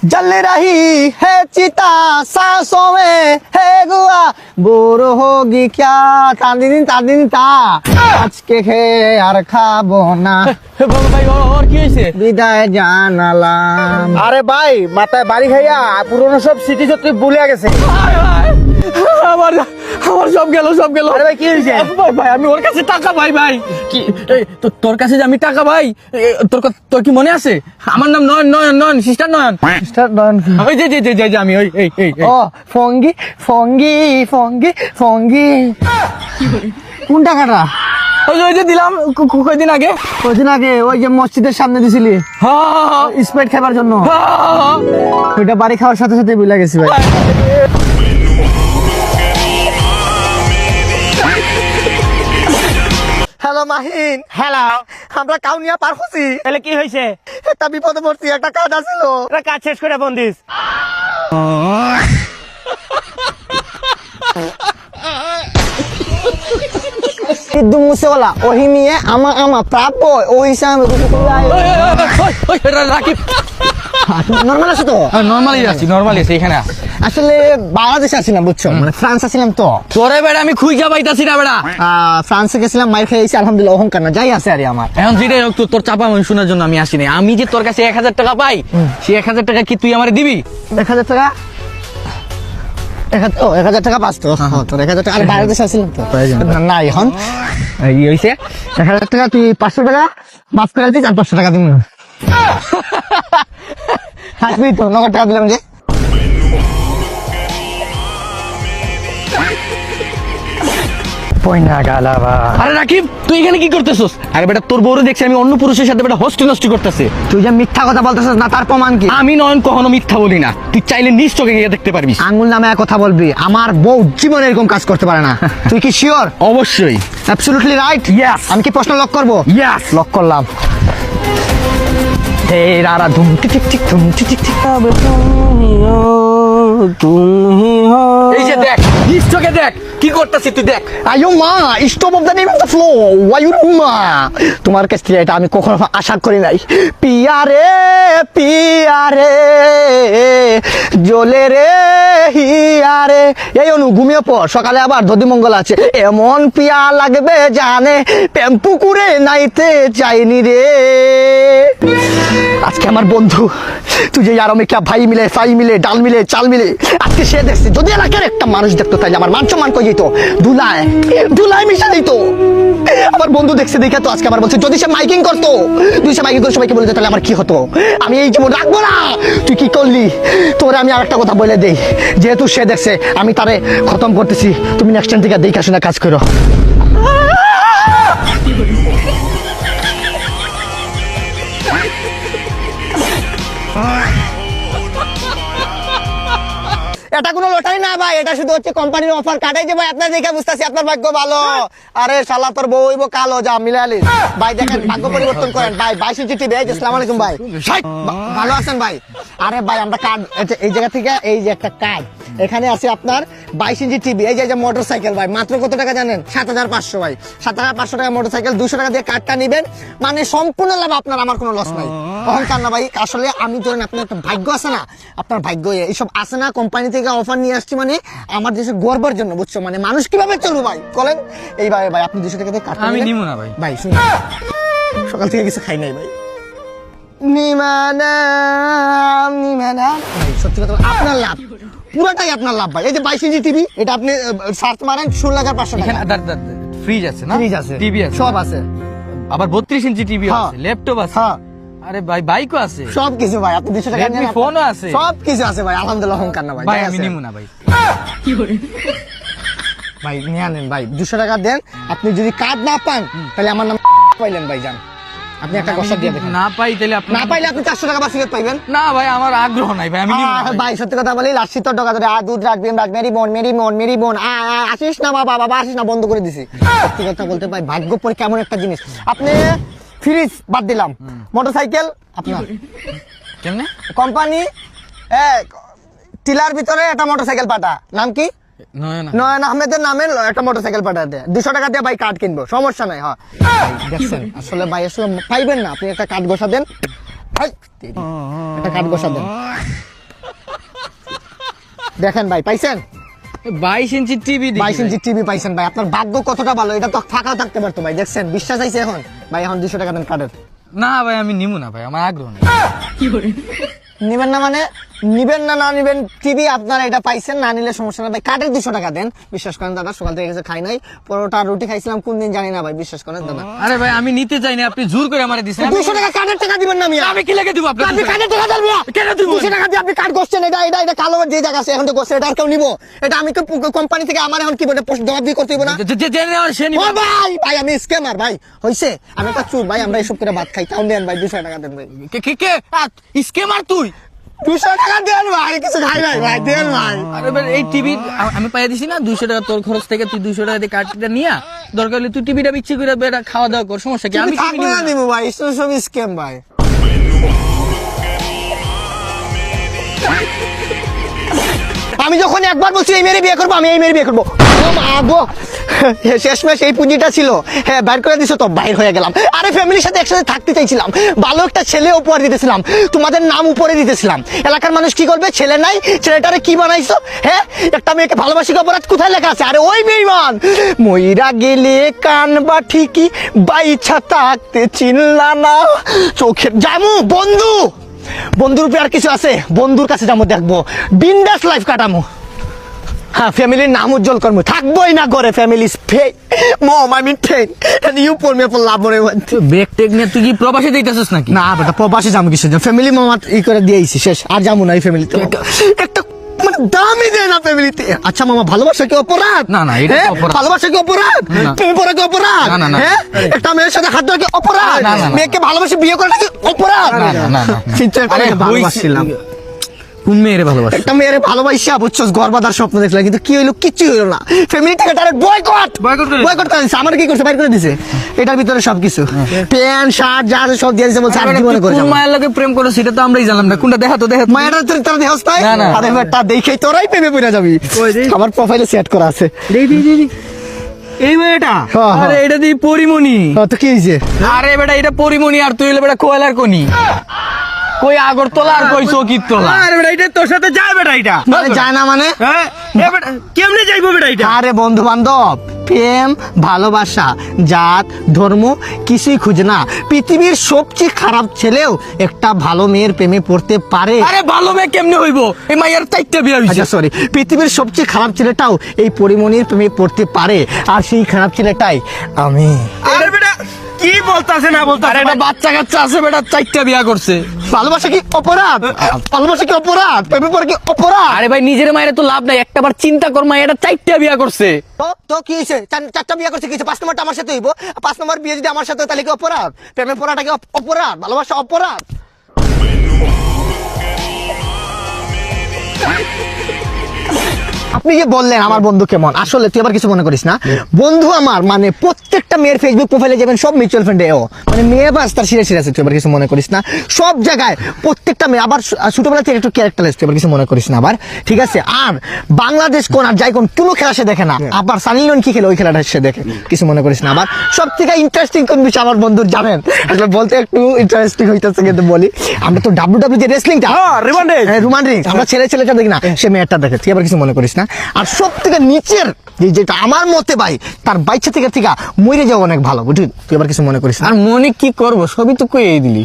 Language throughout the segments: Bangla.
जल रही है चिता सांसों में है गुआ बोर होगी क्या तादिन ता आज के खे আর খাবো না ভাই ওর কি হয়েছে? বিদায় জানালাম। আরে ভাই মাথায় বাড়ি খাইয়া পুরোনো সব স্মৃতি সত্যি ভুলে গেছে। আমার আমার সব গেল। আরে ভাই কি হয়েছে? ভাই আমি ওর কাছে টাকা পাই ভাই। কি তোর কাছে যে আমি টাকা পাই তোর কি মনে আছে? আমার নাম নয়ন সিস্টার নয়ন। মিস্টার ডন ওই যে আমি ওই এই ও ফঙ্গি ফঙ্গি ফঙ্গি ফঙ্গি কোন টাকাটা? ওই যে দিলাম কয়দিন আগে। কদিন আগে ওই যে মসজিদের সামনে দিছিলি হ্যাঁ স্প্রাইট খাবার জন্য, হ্যাঁ ওইটা বাড়ি খাওয়ার সাথে সাথে ভুলে গেছি ভাই। হ্যালো মাহিন। হ্যালো, আমরা কাউনিয়া পার হচ্ছি, তাহলে কি হয়েছে? একটা বিপদে পড়ছি, একটা কাজ আছিল। এটা কাজ শেষ করে বন্দিস। সিদ্ধু মুসেওয়ালা ওহি মিয়ে আমা প্রাপ্য ওই হিসাবে রাকিব নর্মাল আছে তো? নর্মালি আছি এখানে। আসলে বাংলাদেশে আছিলাম বুঝছো, মানে ফ্রান্স আছিলাম তো। তোরে বেড়া আমি খুঁজা পাইতাছি না বেড়া। ফ্রান্সে গেছিলাম, মাইর খেয়েছি আলহামদুলিল্লাহ, অহংকার না যাই আছে আরে আমার। এখন যেটাই হোক তোর চাপা মন শোনার জন্য আমি আসিনি। আমি যে তোর কাছে 1000 টাকা পাই, সেই 1000 টাকা কি তুই আমারে দিবি? 1000 টাকা 1000 টাকা পাস তো? তোর 1000 টাকা, আরে বাংলাদেশে আছিলাম তো না। এখন এই হয়েছে 1000 টাকা, তুই 500 টাকা মাফ করে দিস, আর 500 টাকা দিবি। হাসবি তো, নগদ টাকা দিলাম যে। আরে রাকিব তুই এখানে কি করতেছস? আরে বেটা তোর বউরে দেখছি আমি অন্য পুরুষের সাথে বেটা হস্তি নষ্টি করতেছে। তুই যে মিথ্যা কথা বলতেছিস না, তার প্রমাণ কি? আমি নয়ন কখনো মিথ্যা বলি না, তুই চাইলে নিজ চোখে গিয়ে দেখতে পারবি। আঙ্গুল নামে এক কথা বলবি, আমার বউ জীবনে এরকম কাজ করতে পারে না। তুই কি শিওর? অবশ্যই। Absolutely right. Yes. আমি কি প্রশ্ন লক করবো? Yes. লক করলাম। হে রারা ধুম টিক টিক টিক ধুম টিক টিক টিক তবে তুমি হো। এই যে দেখ, নিজ চোখে দেখ কি করতেছিস তুই দেখ। আয়ো মা, stop of the name of the flow ওয়ায়ু মা। তোমার কাছ থেকে এটা আমি কখনো আশা করি নাই। পিয়ারে জ্বলে রে হিয়ারে। এই অনু ঘুমিয়ে পর, সকালে আবার দধি মঙ্গল আছে। এমন পিয়া লাগবে জানে, প্রেম পুকুরে নাইতে চাইনি রে। আজকে আমার বন্ধু তুই যে আর অমিকা ভাই মিলে ফাই মিলে ডাল মিলে চাল মিলে, আজকে সে দেখছে যদি এলাকার একটা মানুষ দেখতো তাইলে আমার মান সম্মান কই যেত, ধুলায় মিশা দিত। আমার বন্ধু দেখছে দেখে তো আজকে আমার বলছে যদি সে মাইকিং করতো, যদি সে মাইকিং করে সবাইকে বলে দিত তাহলে আমার কি হতো? আমি এই জীবন রাখবো না। তুই কি করলি? তোরে আমি আর একটা কথা বলে দেই, যেহেতু সে দেখছে আমি তারে খতম করতেছি, তুমি নেক্সট টাইম থেকে দেখা শোনা কাজ করো। এটা কোনো লটারি না ভাই, এটা শুধু হচ্ছে কোম্পানির অফার কাটাই যে ভাই। আপনার দেখে বুঝতেছি আপনার ভাগ্য ভালো। আরে শালা তোর বউ হইব কালো, যা মিলে আলিস ভাই। দেখেন ভাগ্য পরিবর্তন করেন ভাই। 22 ইঞ্চি টিভি। আসসালামু আলাইকুম ভাই, ভালো আছেন ভাই? আরে ভাই আমরা কার্ড, এই জায়গা থেকে এই যে একটা কার্ড, এখানে আছে আপনার 22 ইঞ্চি টিভি। এই যে মোটরসাইকেল ভাই, মাত্র কত টাকা জানেন? 7500 ভাই। 7500 টাকা মোটরসাইকেল, 200 টাকা দিয়ে কার্ডটা নিবেন, মানে সম্পূর্ণ লাভ আপনার, আমার কোনো লস নাই। অহংকার না ভাই, আসলে আমি ধরেন আপনার একটা ভাগ্য আছে না, আপনার ভাগ্য এইসব আছে না। কোম্পানি থেকে অফার নিয়ে আসছি, মানে আমার দেশের গর্বের জন্য বুঝছো, মানে মানুষ কিভাবে চলবে ভাই বলেন। এইভাবে ভাই আপনি 200 টাকা দিয়ে কার্ডটা আমি নিবেন। নিবো না ভাই। ভাই শুনুন, সকাল থেকে কিছু খাই নাই ভাই। নিমানা ভাই, সত্যি কথা আপনার লাভ, পুরোটাই আপনার লাভ ভাই। এই যে 22 ইঞ্চি টিভি, এটা আপনি সার্চ মারেন 16,500 টাকা। এখানে ফ্রিজ আছে না? ফ্রিজ আছে, টিভি আছে, সব আছে। আবার 32 ইঞ্চি টিভি হ্যাঁ। আছে, ল্যাপটপ আছে। হ্যাঁ। আরে ভাই বাইকও আছে, সব কিছু ভাই। আপনি 200 টাকা Redmi নিয়ে ফোনও আছে। সব কিছু আছে ভাই, আলহামদুলিল্লাহ। অহংকার না ভাই। ভাই যাই আমি আছে। নিবো না ভাই। ভাই নিয়ে আনেন ভাই, 200 টাকা দেন। আপনি যদি কার্ড না পান তাহলে আমার নাম পাইলেন ভাই, যান আপনি একটা আমি কষ্ট দিয়ে যদি দেখেন। না পাই তাহলে আপনি না পাইলে আপনি 400 টাকা বাসিগত পাইবেন। না ভাই আমার আগ্রহ নাই ভাই, আমি নিবো না ভাই। ভাই সত্যি কথা বলি, লাস্ট তোর টাকা ধরে দুধ রাখ বিম রাখ, মেরি বোন আসিস না বাবা আসিস না, বন্ধ করে দিছি। সত্যি কথা বলতে ভাই, ভাগ্য পরীক্ষা এমন একটা জিনিস। আপনি ফ্রিজ বাদ দিলাম, মোটরসাইকেল আপনার কেমনে? কোম্পানি টিলার ভিতরে একটা মোটরসাইকেল পাঠা, নাম কি? নয়ন আহমেদের নামে একটা মোটরসাইকেল পাঠা দেয়। 200 টাকা দিয়ে ভাই কার্ড কিনবো, সমস্যা নাই। হ্যাঁ দেখছেন, আসলে ভাই আসলে পাইবেন না, আপনি একটা কার্ড বসা দেন ভাই, একটা কার্ড বসা দেন। দেখেন ভাই, পাইছেন? 22 ইঞ্চি টিভি 22 ইঞ্চি টিভি পাইছেন ভাই, আপনার ভাগ্য কতটা ভালো, এটা তো থাকাও থাকতে পারতো ভাই, দেখছেন? বিশ্বাস আছে এখন ভাই? এখন 200 টাকা দেন কার্ডের। না ভাই আমি নিমু না ভাই, আমার আগ্রহ নেই। নিবেন না মানে? নিবেন না, না নিবেন টিভি, আপনারা এটা পাইছেন, না নিলে সমস্যা না ভাই, কার্ডের 200 টাকা দেন। বিশ্বাস করেন দাদা, সকাল থেকে কিছু খাই নাই, পরোটা রুটি খাইছিলাম কোন দিন জানি না ভাই, বিশ্বাস করেন দাদা। আরে ভাই আমি নিতে চাই না, আপনি জোর করে আমারে দিছেন। 200 টাকা কার্ডের টাকা দিবেন না মিয়া? আমি কি লাগে দিব আপনাকে? আপনি কার্ডের টাকা দেন মিয়া? কেন দিব? 200 টাকা দিয়ে আপনি কার্ড করছেন, এটা কালো যে জায়গা আছে এখন তো করছেন, এটা আর কেউ নিবো? এটা আমি কোম্পানি থেকে আমার এখন কি বলে জবাব দিয়ে করতে হইব না? জেনে নেওয়ার সে ও নিবে। ভাই, ভাই আমি স্ক্যামার ভাই, হইছে? আমি একটা চুর ভাই, আমরা এসব করে ভাত খাই, তাও দেন ভাই 200 টাকা দেন ভাই। কে স্কেমার তুই? 200 টাকা দেন ভাই, কিছু খাই নাই ভাই, দেন ভাই। আরে ভাই এই টিভি আমি পাইয়া দিছি না 200 টাকা তোর খরচ থেকে, তুই 200 টাকা দিয়ে কার্ডটা নিয়া দরকার হলে তুই টিভিটা বিক্রি করে বেটা খাওয়া দাওয়া কর, সমস্যা কি? আমি থাকলে না দিব ভাই, সব স্ক্যাম ভাই। আমি যখন একবার বলছি এই মেরে বিয়ে করবো, আমি এই মেরে বিয়ে করবো, ও মা গো, শেষমেশ এই পুঁজিটা ছিল, হ্যাঁ বাইর করে দিছো তো, বাইর হয়ে গেলাম। আরে ফ্যামিলির সাথে একসাথে থাকতে চাইছিলাম, ভালো একটা ছেলে উপহার দিতেছিলাম, তোমাদের নাম উপরে দিতেছিলাম, এলাকার মানুষ কি করবে? ছেলে নাই, ছেলেটারে কি বানাইছো? হ্যাঁ, একটা মেয়েকে ভালোবাসি অপরাধ কোথায় লেখা আছে? আরে ওই বেঈমান, মইরা গেলে কানবা ঠিকই, বাইছা থাকতে চিনলা না, চোখের জামু বন্ধু, বন্ধুর উপরে আর কিছু আছে? বন্ধুর কাছে যাবো, দেখবো বিন্দাস লাইফ কাটামো, হ্যাঁ ফ্যামিলির নাম উজ্জ্বল করবো, থাকবোই না করে family mom I mean pain and you পর মি ফর লাভ মনে ব্রেক টেক নিয়ে তুই কি প্রবাসে দিতেছিস নাকি? না বেটা, প্রবাসী যাবো কিছু ফ্যামিলি মামা ই করে দিয়েছি, শেষ আর যাবো না এই ফ্যামিলিতে, একটা মানে দামই দেয় না ফ্যামিলিতে। আচ্ছা মামা, ভালোবাসা কি অপরাধ? না, না, এটা তো হ্যাঁ? অপরাধ। ভালোবাসা কি অপরাধ? না। প্রেমে পড়া কি অপরাধ? না, না, না। হ্যাঁ? একটা মেয়ের সাথে হাত ধরা কি অপরাধ? না, না, না। মেয়েকে ভালোবাসে বিয়ে করাটা কি অপরাধ? না, না, না, না। চিন্তা করে আরে ভালোবাসছিলাম, কোন মেয়েরে ভালোবাসা? একটা মেয়ের ভালোবাসা বুঝছো, গর্বাদার স্বপ্ন দেখলাম, কিন্তু কি হইলো? কিচ্ছু হইলো না। ফ্যামিলি থেকে ডাইরেক্ট বয়কট Boycott করে করে দিছে। আমার কি করছে? বাইর করে দিছে। এটার ভিতরে সবকিছু, প্যান্ট শার্ট যা আছে সব দিয়ে দিছে, বলছে আর জীবনে করে কোন যাবো। মায়ের লগে প্রেম করো সেটা তো আমরাই জানলাম না, কোনটা দেখা তো দেখা। মায়েরা তোর দেহস তাই? না, না। আরে বেটা, দেখেই তোরাই প্রেমে পড়ে যাবি। আমার প্রোফাইলে সেট করা আছে। এই মেয়েটা? হ্যাঁ, হ্যাঁ। আরে এটা দি পরিমণি। তো কি হইছে? আরে বেটা এটা পরিমণি, আর তুই হলে বেটা কোয়েলার কোনি, কই আগরতলা আর কই চকিরতলা। আরে বেটা এটা তোর সাথে যায় বেটা, এটা মানে যায় না মানে? হ্যাঁ এ বেটা কেমনে যাইবো বেটা এটা? আরে বন্ধু বান্ধব, প্রেম ভালোবাসা জাত ধর্ম কিছুই খুঁজে না, পৃথিবীর সবচেয়ে খারাপ ছেলেও একটা ভালো মেয়ের প্রেমে পড়তে পারে। আরে ভালো মেয়ে কেমনে হইবো? এই মাইয়ার চাইতে বিয়া হইছে। আচ্ছা সরি, পৃথিবীর সবচেয়ে খারাপ ছেলেটাও এই পরিমণির প্রেমে পড়তে পারে, আর সেই খারাপ ছেলেটাই আমি। আরে বেটা কি বলতাছে না বলতাছে? আরে এটা বাচ্চা কাচ্চা আছে বেটা, চাইতে বিয়া করছে। ভালোবাসা কি অপরাধ? ভালোবাসা কি অপরাধ? প্রেমে পড়া কি অপরাধ? আরে ভাই নিজের মায়ের তো লাভ নাই, একটাবার চিন্তা কর, মায়েরা চাইতে বিয়া করছে। তো কি হয়েছে? চারটা বিয়ে করছে, কিছু 5 নম্বরটা আমার সাথে হইব, 5 নম্বর বিয়ে যদি আমার সাথে হয়, তাহলে কি অপরাধ? প্রেমে পড়াটা কি অপরাধ? ভালোবাসা অপরাধ? আপনি যে বললেন আমার বন্ধু কেমন, আসলে তুই আবার কিছু মনে করিস না, বন্ধু আমার মানে প্রত্যেকটা মেয়ের ফেসবুক প্রোফাইলে যাবেন সব মিউচুয়াল ফান্ডে, ও মানে মেয়ে বাস তার সিরিয়াস আছে, তুই আবার কিছু মনে করিস না, সব জায়গায় প্রত্যেকটা মেয়ে, আবার ছোটবেলা থেকে একটু ক্যারেক্টারলেস, তুই আবার কিছু মনে করিস না আবার, ঠিক আছে? আর বাংলাদেশ কোন আর যাই কোন কোনো খেলা সে দেখে না, আবার সানি লিওন কি খেলে ওই খেলাটা সে দেখে, কিছু মনে করিস না। আবার সব থেকে ইন্টারেস্টিং কোন বিষয় আমার বন্ধুর জানেন, আসলে বলতে একটু ইন্টারেস্টিং হইতেছে, কিন্তু বলি আমরা তো ডাব্লিউডাব্লিউ যে রেসলিংটা, রোমান রিংস, আমরা ছেলেটা দেখি না, সে মেয়েটা দেখে, তুই আবার কিছু মনে করিস না। আর সব থেকে নিচের যেটা আমার মতে ভাই, তার বাইচ্ছা থেকে মরে যাওয়া অনেক ভালো, বুঝলি? তুই আবার কিছু মনে করিস না। আর মনে কি করবো, সবই তো কই দিলি।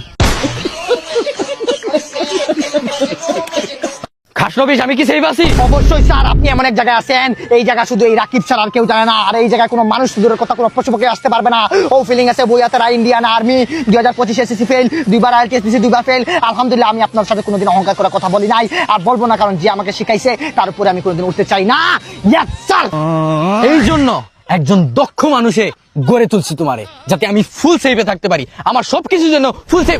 খাসনবিশ আমি কি সেই বাসি? অবশ্যই স্যার, আপনি এমন এক জায়গায় আছেন, এই জায়গা শুধু এই রাকিব স্যার আর কেউ জানে না, আর এই জায়গায় কোনো মানুষ দূরের কথা কোনো পশুপক্ষে আসতে পারবে না। ও ফিলিং আছে বইয়াতারা ইন্ডিয়ান আর্মি 2025 এসএসসি ফেল, 2বার আইএলটিএস দিছি, 2বার ফেল। আলহামদুলিল্লাহ, আমি আপনার সাথে কোনোদিন অহংকার করার কথা বলি নাই, আর বলবো না, কারণ যে আমাকে শিখাইছে তার উপরে আমি কোনোদিন উঠতে চাই না। Yes sir. এই জন্য একজন দক্ষ মানুষে গড়ে তুলছি তোমারে, যাতে আমি ফুল সেভে থাকতে পারি, আমার সবকিছুর জন্য ফুল সেভ।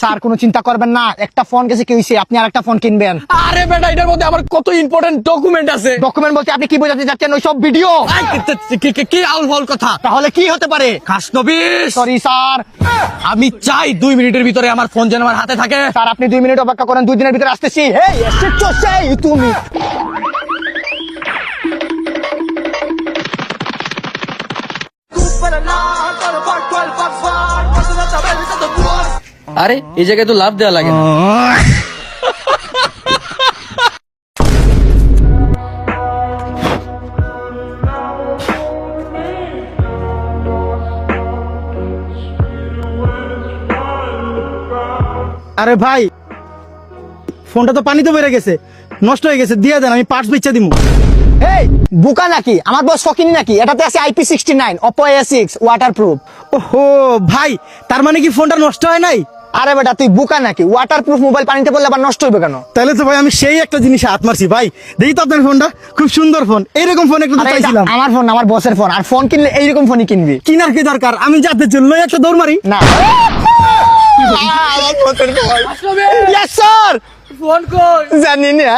স্যার কোনো চিন্তা করবেন না, একটা ফোন গেছে, কি হইছে? আপনি আর একটা ফোন কিনবেন। আরে বেটা এটার মধ্যে আমার কত ইম্পর্টেন্ট ডকুমেন্ট আছে। ডকুমেন্ট বলতে আপনি কি বোঝাতে যাচ্ছেন? ওই সব ভিডিও? কি আউল ফাউল কথা? তাহলে কি হতে পারে? Khasnabis sorry sir. আমি চাই 2 মিনিটের ভিতরে আমার ফোন যেন আমার হাতে থাকে। স্যার আপনি 2 মিনিট অপেক্ষা করেন, 2 দিনের ভিতরে আসতেছি। হেই এসেছো সেই তুমি। আরে এই জায়গায় তো লাভ দেওয়া লাগে না। আরে ভাই ফোনটা তো পানিতে বেড়ে গেছে, নষ্ট হয়ে গেছে, দিয়ে দেন, আমি পার্টস বেচা দিমু। এই বুকা নাকি আমার বস ফকিনি নাকি? এটাতে আছে IP69 Oppo A6 ওয়াটারপ্রুফ। ওহো ভাই, তার মানে কি ফোনটা নষ্ট হয় নাই? আরে বেটা তুই বুকা নাকি? ওয়াটারপ্রুফ মোবাইল পানিতে পড়লে আবার নষ্ট হবে কেন? তাহলে তো ভাই আমি সেই একটা জিনিস হাত মারছি ভাই। দেখি তো আপনার ফোনটা, খুব সুন্দর ফোন, এইরকম ফোন একটু তো আরে এটা চাইছিলাম। আমার ফোন, আমার বসের ফোন, আর ফোন কিনলে এইরকম ফোনই কিনবি। কিনার কি দরকার, আমি যাতে চললো একটা দৌড় মারি। না Yes, sir! ফোন কই? জানি না।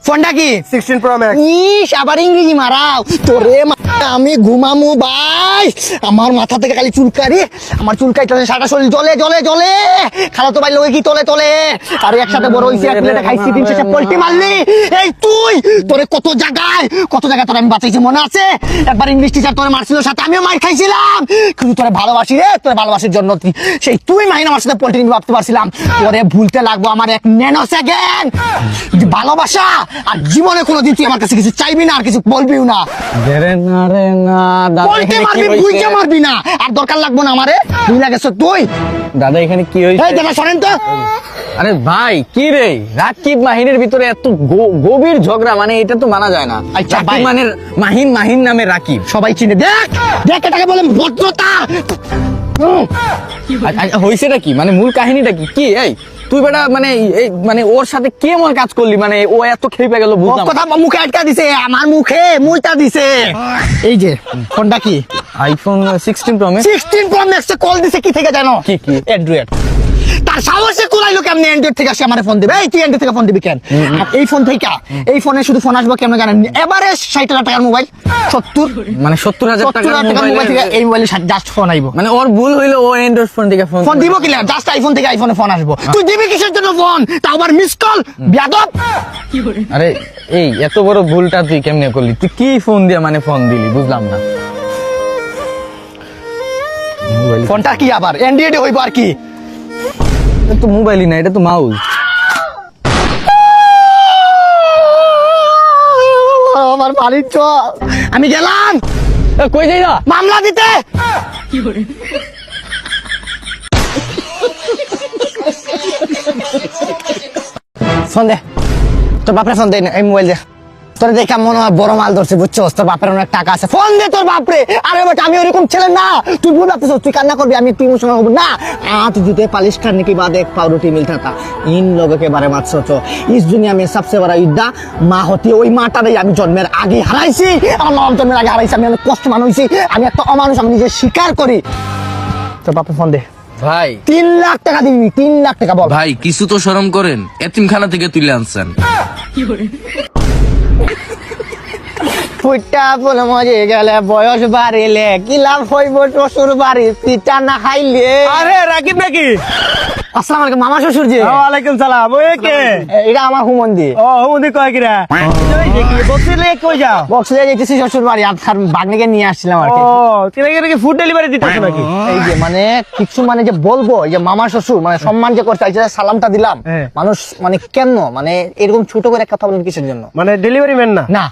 ফোনটা কি? 16 Pro Max। ইস আবার ইংরেজি মারাও তোরে আমি ঘুমামু ভাই, আমার মাথা থেকে খালি চুলকারি, আমার চুলকাই চলে, সারা শরীর জ্বলে জ্বলে জ্বলে, খালা তো ভাই লোকে কি তলে তলে, আর একসাথে বড় হইছে, এক প্লেটে খাইছি, দিন শেষে পল্টি মারলি। এই তুই তোরে কত জায়গায় তোরে আমি বাঁচাইছি মনে আছে? একবার ইংলিশ টিচার তোরে মারছিল, সাথে আমিও মার খাইছিলাম, কিন্তু তোরে ভালোবাসি রে, তোরে ভালোবাসির জন্য সেই তুই মাহিনা আমার সাথে পল্টি নিবি ভাবতে পারছিলাম, তোরে ভুলতে লাগবো আমার 1 ন্যানো সেকেন্ড। ভালোবাসা আর জীবনে কোনোদিন তুই আমার কাছে কিছু চাইবি না, আর কিছু বলবিও না, রে না দাদা, বলতে এখানে কি মারবি, হইছে? বুঝতে মারবি না, আর দরকার লাগবো না আমারে, বুঝলা গেছো তুই? দাদা এখানে কি হইছে? এই দেখা শোনেন তো, আরে ভাই কি রে, রাকিব মাহিনের ভিতরে এত গভীর ঝগড়া, মানে এটা তো মানা যায় না। আচ্ছা, রাকিব ভাই। মানে মাহিন নামে রাকিব। সবাই চিনে, দেখ দেখ এটাকে বলে ভদ্রতা। হইছেটা কি, মানে মূল কাহিনীটা কি? কি এই তুই বেটা মানে মানে ওর সাথে কে মন কাজ করলি, মানে ও এত খেপে গেল ও বুঝলাম না। কথা মুখে আটকা দিছে, আমার মুখে মুইটা দিছে। এই যে ফোনটা কি? IPhone 16 Pro Max। 16 Pro Max এ কল দিছে কি থেকে জানো? কি? অ্যান্ড্রয়েড। তার সাহসে কোলাইলো কেমনে অ্যান্ড্রয়েড থেকে আসে আমারে ফোন দিবে? এই তুই অ্যান্ড্রয়েড থেকে ফোন দিবি কেন? আর এই ফোন থেকে, এই ফোনে শুধু ফোন আসবে কেমন জানেন? এভারেজ 60,000 টাকার মোবাইল, 70 মানে 70,000 টাকার মোবাইল থেকে এই মোবাইলে জাস্ট ফোন আইবো। মানে ওর ভুল হইলো, ও অ্যান্ড্রয়েড ফোন থেকে ফোন দিব কি না? জাস্ট আইফোন থেকে আইফোনে ফোন আসবো। তুই দিবি কিসের জন্য ফোন? তাও আবার মিস কল, বিয়াদব। আরে এই এত বড় ভুলটা তুই কেমনে করলি? তুই কি ফোন দিয়ে মানে ফোন দিলি বুঝলাম না। ফোনটা কি আবার অ্যান্ড্রয়েড হইবো আর কি? এটা তো মোবাইলই না, এটা তো মাউস। আমার বাড়ির চল, আমি গেলাম কই যাই না? মামলা দিতে। ফোন দে, তোর বাপরে ফোন দে, এই মোবাইল দে। তোর দেখা মনে হয় বড় মাল ধরছে, বুঝছো? তোর বাপের অনেক টাকা আছে, ফোন দে তোর বাপরে। আরে বেটা আমি ওরকম ছেলে না, তুই ভুল ভাবতেছ, তুই কান্না করবি, আমি একটু ইমোশনাল হবো না। आंख जूते पालिश करने के बाद एक पावरोटी मिलता था। इन लोगों के बारे में सोचो, इस दुनिया में सबसे बड़ा युद्ध মা হতে, ওই মাটারই আমি জন্মের আগে হারাইছি। আমার মা জন্মের আগে হারাইছি, আমি অনেক কষ্ট মানুষ হইছি, আমি একটা অমানুষ, আমি নিজে স্বীকার করি। তোর বাপে ফোন দে। ভাই 3 লাখ টাকা দিবি, 3 লাখ টাকা বল। ভাই কিছু তো শরম করেন, এতিমখানা থেকে তুলে আনছেন। ফুটা বলে মজে গেলে বয়স বাড়িলে কি লাভ হইব শ্বশুর বাড়ি পিঠা না খাইলে। আরে রাকিব নাকি? আসসালামু আলাইকুম মামা শ্বশুর জি। ওয়ালাইকুম সালাম। ওই কে? এটা আমার হুমন্দি। ও হুমদি কয় কিরা? ওই দেখি বসিলে কই যাও? বক্সে যাইতেছি শ্বশুর বাড়ি, আর বাগনিকে নিয়ে আসছিলাম আর ও কি। তিনাকে ফুড ডেলিভারি দিতেছ নাকি? এই যে মানে কিছু মানে যে বলবো, এই যে মামা শ্বশুর মানে সম্মান যে করতে চাইছে, সালামটা দিলাম। হ্যাঁ। মানুষ মানে কেন মানে এরকম ছোট করে কথা বলেন কিসের জন্য? মানে ডেলিভারি ম্যান না? না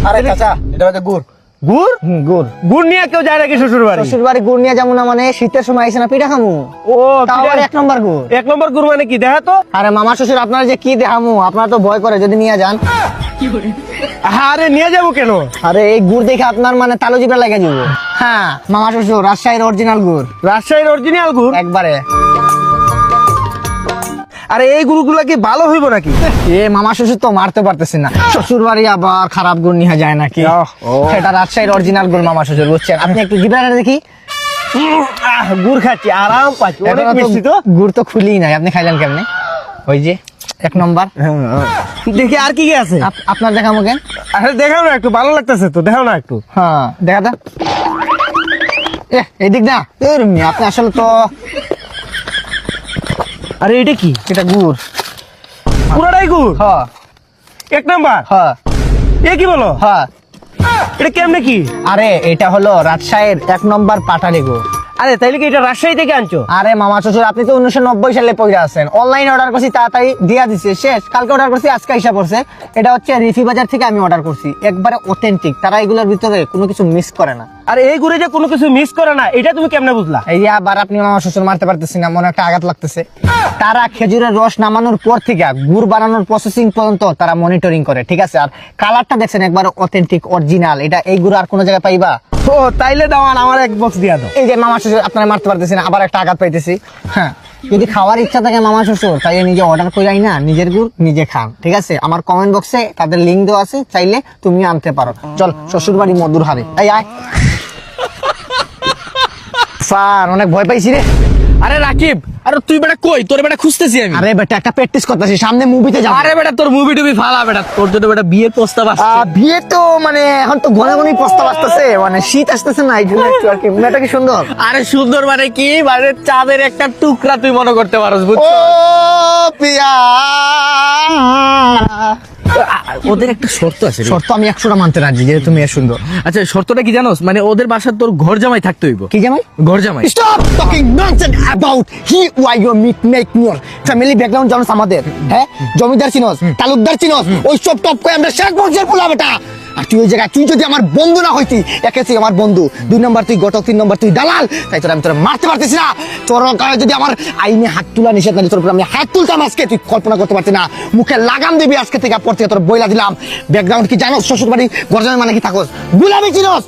আরে চাচা, এটা হচ্ছে গুড়। গুড়? গুড়, গুড় নিয়ে কেউ যায় নাকি শ্বশুর বাড়ি? শ্বশুর বাড়ি গুড় নিয়ে যাবো না, মানে শীতের সময় আইসে না পিঠা খামু, ও তাও আবার 1 নম্বর গুড়। 1 নম্বর গুড় মানে কি দেখা তো? আরে মামা শ্বশুর আপনারা যে কি দেখামু, আপনারা তো ভয় করে যদি নিয়ে যান। আরে নিয়ে যাবো কেন? আরে এই গুড় দেখে আপনার মানে তালু জিভে লাগে যাব। হ্যাঁ মামা শ্বশুর রাজশাহীর অরিজিনাল গুড়, রাজশাহীর অরিজিনাল গুড়? একবারে। আরে এই গুড়গুলা কি ভালো হইব নাকি? এ মামা শ্বশুর তো মারতে পারতেছেন না, শ্বশুর বাড়ি আবার খারাপ গুড় নিয়ে যায় নাকি? সেটা রাজশাহীর অরিজিনাল গুড় মামা শ্বশুর, বুঝছেন? আপনি একটু গিটারে দেখি। গুড় খাচ্ছি, আরাম পাচ্ছি, অনেক এখনো তো মিষ্টি তো। গুড় তো খুলি নাই, আপনি খাইলেন কেমনে? ওই যে 1 নম্বর। দেখি আর কি কি আছে? আপনার দেখামো কেন? আরে দেখাও না একটু, ভালো লাগতেছে তো, দেখাও না একটু। হ্যাঁ দেখা দা। এদিক না, আপনি আসলে তো আরে এটা কি? এটা গুড়। পুরাটাই গুড়? হ্যাঁ 1 নাম্বার? হ্যাঁ এ কি বলো? হ্যাঁ। এটা কেমনে কি? আরে এটা হলো রাজশাহীর 1 নম্বর পাটালি গুড়। আরে তাইলে কি এটা রাজশাহী থেকে আনছো? আরে মামা শ্বশুর, আপনি তো 1990 সালে পয়রা আছেন। অনলাইনে অর্ডার করছি, তাড়াতাড়ি দিয়া দিছে, শেষ। কালকে অর্ডার করছি, আজকে আইসা পড়ছে। এটা হচ্ছে রিফি বাজার থেকে আমি অর্ডার করছি, একবারে অথেন্টিক। তারা এগুলোর ভিতরে কোনো কিছু মিস করে না। আর এই ঘুরে যে কোনো কিছু মিস করে না, এটা তুমি কেমনে বুঝলা? এই যে আবার আপনি মামা শ্বশুর মারতে পারতেছি না, মনে একটা আঘাত লাগতেছে। তারা খেজুরের রস নামানোর পর থেকে গুড় বানানোর প্রসেসিং পর্যন্ত তারা মনিটরিং করে, ঠিক আছে? আর কালারটা দেখছেন একবার অথেন্টিক, অরিজিনাল। এটা এই গুড় আর কোনো জায়গায় পাইবা? ও তাইলে দাও, আমার এক বক্স দিয়া দাও। এই যে মামা শ্বশুর, আপনারা মারতে পারতেছি না, আবার একটা আঘাত পাইতেছি। হ্যাঁ, যদি খাওয়ার ইচ্ছা থাকে মামা শ্বশুর, তাই নিজে অর্ডার করাই না, নিজের গুড় নিজে খান, ঠিক আছে? আমার কমেন্ট বক্সে তাদের লিঙ্ক দেওয়া আছে, চাইলে তুমি আনতে পারো। চল শ্বশুর বাড়ি মধুর হারে, এই আয়। ফান, অনেক ভয় পাইছি রে। আরে রাকিব, আরে তুই বেটা কই? তোর বেটা খুঁজতেছি আমি। আরে বেটা একটা প্র্যাকটিস করতেছি, সামনে মুভিতে যাবো। আরে বেটা তোর মুভি টুবি ফালা বেটা, তোর জন্য বেটা বিয়ের প্রস্তাব আসছে। বিয়ে তো মানে এখন তো ঘন ঘনই প্রস্তাব আসতেছে, মানে শীত আসতেছে না, এই জন্য একটু আর কি। মেয়েটা কি সুন্দর? আরে সুন্দর মানে কি, মানে চাঁদের একটা টুকরা তুই মনে করতে পারোস, ও বুঝছো? পিয়া, ওদের একটা শর্ত আছে রে। শর্ত আমি 100টা মানতে রাজি, যেহেতু মেয়ে সুন্দর। আচ্ছা শর্তটা কি জানোস? মানে ওদের বাসার তোর ঘর জামাই থাকতে হইব। কি জামাই? ঘর জামাই। Stop talking nonsense about he why you make more family background জানোস আমাদের? হ্যাঁ, জমিদার চিনোস, তালুকদার চিনোস, ওই সব টপ করে আমরা শেখ বংশের পোলা বেটা। আর তুই ওই জায়গায়, তুই যদি আমার বন্ধু না হইতি, একে তুই আমার বন্ধু, 2 নম্বর তুই ঘটক, 3 নম্বর তুই দালাল, তাই তোর আমি তোর মারতে পারতেছি না। তোর গায়ে যদি আমার আইনে হাত তুলা নিষেধ না, তোর উপর আমি হাত তুলতাম আজকে, তুই কল্পনা করতে পারতি না। মুখে লাগাম দিবি আজকে থেকে, পর থেকে তোর বইলা দিলাম। ব্যাকগ্রাউন্ড কি জানোস? শ্বশুর বাড়ি গরজামে মানে কি থাকোস? গুলামি চিনোস?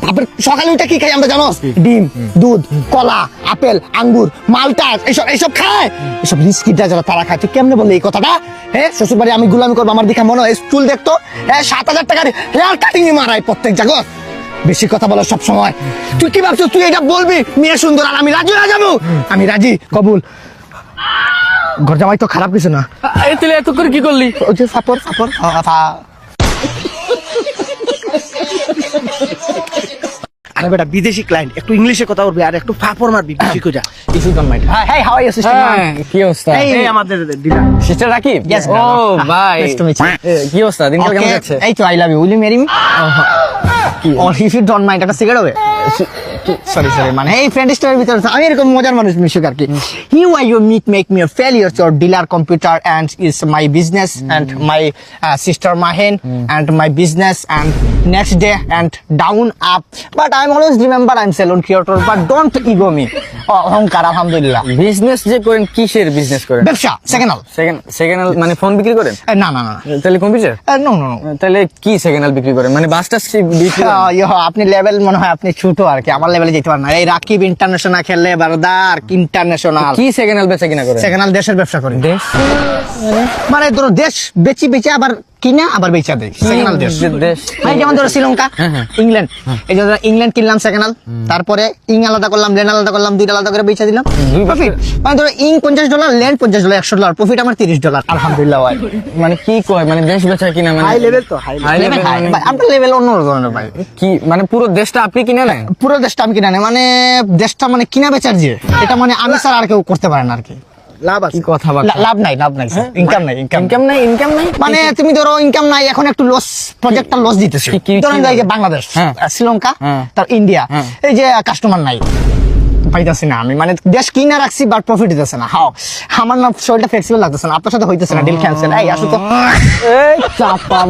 বাপের সকালে উঠে কি খাই আমরা জানোস? ডিম, দুধ, কলা, আপেল, আঙ্গুর, মালটা, এইসব খায়। এসব রিস্কিটা যারা তারা খায়। তুই কেমনে বললি এই কথাটা? হ্যাঁ, শ্বশুর বাড়ি আমি গুলামি করবো, আমার দিকে মনে হয় চুল দেখতো। হ্যাঁ, 7000 টাকার হেয়ার কাটিং মারায় প্রত্যেক জায়গায়। বেশি কথা বলো সব সময়। তুই কি ভাবছিস তুই এটা বলবি মেয়ে সুন্দর আর আমি রাজি হয়ে যাবো? আমি রাজি, কবুল। ঘর জামাই তো খারাপ কিছু না। এই তুই এত করে কি করলি? ওই যে ফাপড় ফাপড় আরে বেটা বিদেশি ক্লায়েন্ট, একটু ইংলিশে কথা বলবি আর একটু ফাপড় মারবি, বেশি কইরা। Issue don't mind. Hi, how are you sister? কি অবস্থা? এই আমাদের ডিলার। সিস্টার রাকিব? Yes, ও ভাই, Nice to meet you. কি অবস্থা? দিনকাল কেমন যাচ্ছে? এই তো I love you, will you marry me? Or if you don't mind, একটা সিগারেট হবে? সরি মানে এই ফ্রেন্ড স্টারের ভিতরে আমি এরকম মজার মানুষ মিশুক আর কি। Hi why you make me a failure to dealer computer and is my business and my sister মাহেন and my business and next day and down up, but I am always remember I am salon creator, but don't ego me. অহংকার, আলহামদুলিল্লাহ। বিজনেস যে করেন, কিসের বিজনেস করেন? ব্যবসা, সেকেন্ড সেকেন্ড মানে ফোন বিক্রি করেন? না না না, তাহলে কম্পিউটার? No no no. তাহলে কি সেকেন্ড হ্যান্ড বিক্রি করেন? মানে বাসটা বিক্রি করেন? আপনি লেভেল মনে হয় আপনি ছোট আর কি, আমার লেভেলে যেতে পারেন না। এই রাকিব ইন্টারন্যাশনাল খেললে বারদার ইন্টারন্যাশনাল। কি সেকেন্ড হ্যান্ড বেচা কিনা করেন? সেকেন্ড হ্যান্ড দেশের ব্যবসা করি। দেশ মানে ধরো দেশ বেচে আবার কিনা আবার বেচা দেয় সেকেন্ড হ্যান্ড দেশ। দেশ মানে যেমন ধরো শ্রীলঙ্কা, হ্যাঁ। ইংল্যান্ড, এই যে ধরো ইংল্যান্ড কিনলাম সেকেন্ড হ্যান্ড, তারপরে ইং আলাদা করলাম, ল্যান্ড আলাদা করলাম, 2টা আলাদা করে বেচা দিলাম, প্রফিট। মানে ধরো ইং $50, ল্যান্ড $50, $100, প্রফিট আমার $30, আলহামদুলিল্লাহ। ভাই মানে কি কয়, মানে দেশ বেচা কিনা মানে হাই লেভেল তো, হাই হাই লেভেল, লেভেল মানে আপনার লেভেল অন্য ধরনের ভাই। কি মানে পুরো দেশটা আপনি কিনে নেন? পুরো দেশটা আমি কিনা নেই, মানে দেশটা মানে কিনা বেচার যে এটা মানে আমি ছাড়া আর কেউ করতে পারে না আর কি। লাভ আছে। কি কথা লাভ নাই ইনকাম নাই। ইনকাম নাই মানে তুমি ধরো ইনকাম নাই, এখন একটু লস, প্রজেক্টটা লস দিতেছে। কি ধরেন এই যে বাংলাদেশ, হ্যাঁ। শ্রীলঙ্কা, হ্যাঁ। তার ইন্ডিয়া, হ্যাঁ। এই যে কাস্টমার নাই, পাইতেছি না আমি, মানে দেশ কিনা রাখছি বাট প্রফিট দিতেছে না। হাও, আমার না শরীরটা ফ্লেক্সিবল লাগতেছে না, আপনার সাথে হইতেছে না, ডিল ক্যান্সেল। এই আসো তো, এই চাপা